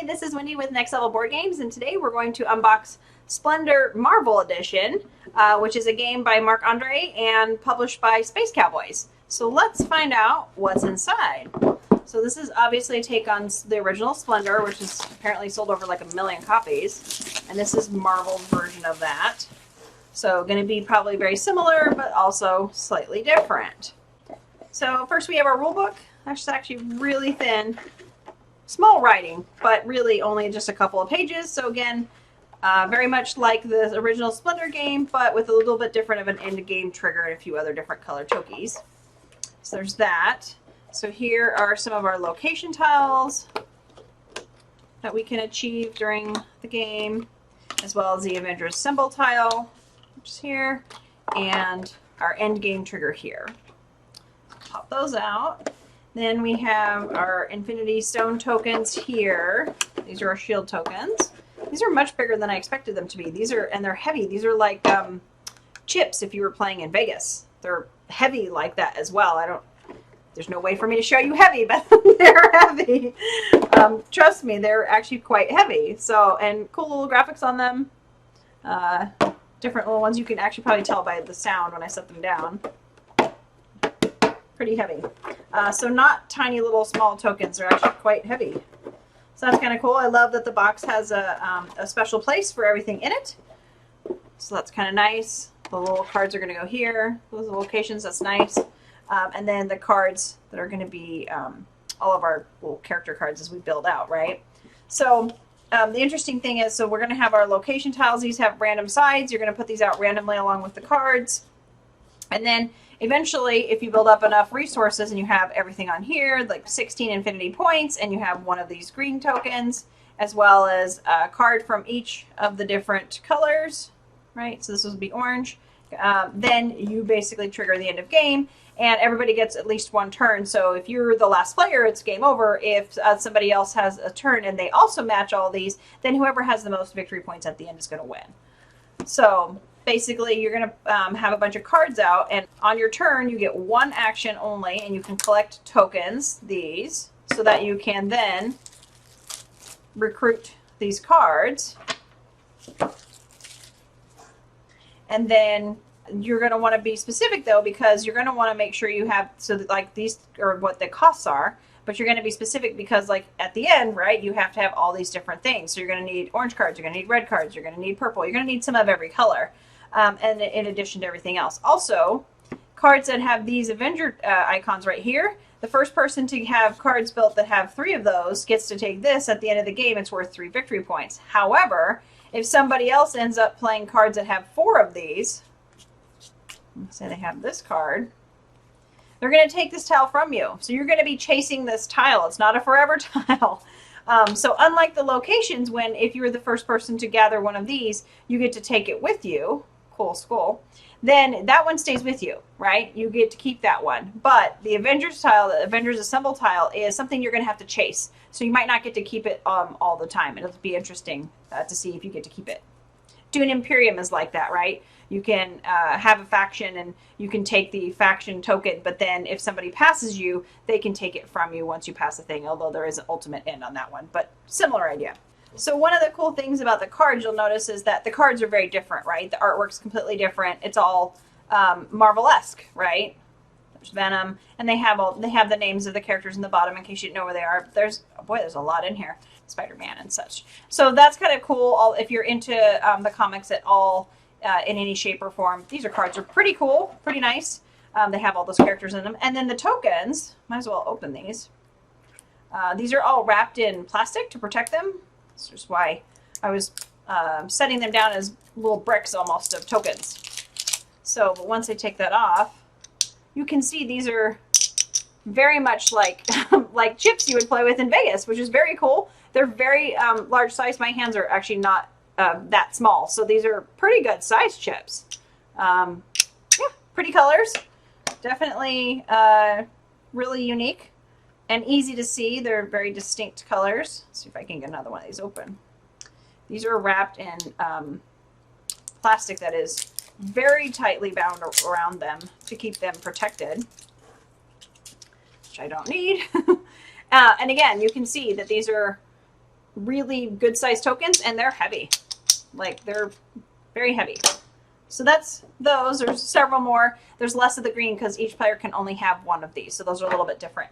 this is Wendy with Next Level Board Games, and today we're going to unbox Splendor Marvel Edition, which is a game by Marc-Andre and published by Space Cowboys. So let's find out what's inside. So this is obviously a take on the original Splendor, which is apparently sold over like 1 million copies, and this is Marvel's version of that. So going to be probably very similar, but also slightly different. So first we have our rule book. That's actually really thin. Small writing, but really only just a couple of pages. So again, very much like the original Splendor game, but with a little bit different of an end-game trigger and a few other different color tokies. So there's that. So here are some of our location tiles that we can achieve during the game, as well as the Avengers Assemble tile, which is here, and our end-game trigger here. Pop those out. Then we have our Infinity Stone tokens here. These are our shield tokens. These are much bigger than I expected them to be. And they're heavy. These are like chips if you were playing in Vegas. They're heavy like that as well. There's no way for me to show you heavy, but they're heavy. Trust me, they're actually quite heavy. So, and cool little graphics on them. Different little ones. You can actually probably tell by the sound when I set them down. Pretty heavy. So not tiny little small tokens. They're actually quite heavy. So that's kind of cool. I love that the box has a special place for everything in it. So that's kind of nice. The little cards are going to go here. Those locations, that's nice. And then the cards that are going to be all of our little character cards as we build out, right? So the interesting thing is, so we're going to have our location tiles. These have random sides. You're going to put these out randomly along with the cards. And then eventually, if you build up enough resources and you have everything on here, like 16 infinity points, and you have one of these green tokens, as well as a card from each of the different colors, right? So this would be orange. Then you basically trigger the end of game, and everybody gets at least one turn. So if you're the last player, it's game over. If somebody else has a turn and they also match all these, then whoever has the most victory points at the end is going to win. So basically, you're going to have a bunch of cards out, and on your turn, you get one action only, and you can collect tokens, these, so that you can then recruit these cards. And then you're going to want to be specific, though, because you're going to want to make sure you have, so that, like, these are what the costs are, but you're going to be specific because, like, at the end, right, you have to have all these different things. So you're going to need orange cards, you're going to need red cards, you're going to need purple, you're going to need some of every color. And in addition to everything else. Also, cards that have these Avenger icons right here, the first person to have cards built that have 3 of those gets to take this. At the end of the game, it's worth 3 victory points. However, if somebody else ends up playing cards that have 4 of these, let's say they have this card, they're going to take this tile from you. So you're going to be chasing this tile. It's not a forever tile. So unlike the locations, when if you were the first person to gather one of these, you get to take it with you. Cool school. Then that one stays with you, right? You get to keep that one. But the Avengers tile, the Avengers Assemble tile, is something you're going to have to chase. So you might not get to keep it all the time. It'll be interesting to see if you get to keep it. Dune Imperium is like that, right? You can have a faction and you can take the faction token, but then if somebody passes you, they can take it from you once you pass the thing, although there is an ultimate end on that one. But similar idea. So one of the cool things about the cards you'll notice is that the cards are very different, right? The artwork's completely different. It's all Marvel-esque, right? There's Venom, and they have the names of the characters in the bottom in case you didn't know where they are. There's a lot in here. Spider-Man and such. So that's kind of cool if you're into the comics at all in any shape or form. These cards are pretty cool, pretty nice. They have all those characters in them. And then the tokens, might as well open these. These are all wrapped in plastic to protect them. That's just why I was setting them down as little bricks almost of tokens. So, but once I take that off, you can see these are very much like like chips you would play with in Vegas, which is very cool. They're very large size. My hands are actually not that small, so these are pretty good size chips. Yeah, pretty colors. Definitely really unique. And easy to see. They're very distinct colors. Let's see if I can get another one of these open. These are wrapped in plastic that is very tightly bound around them to keep them protected, which I don't need. And again, you can see that these are really good size tokens, and they're heavy. Like, they're very heavy. So that's those. There's several more. There's less of the green because each player can only have one of these. So those are a little bit different.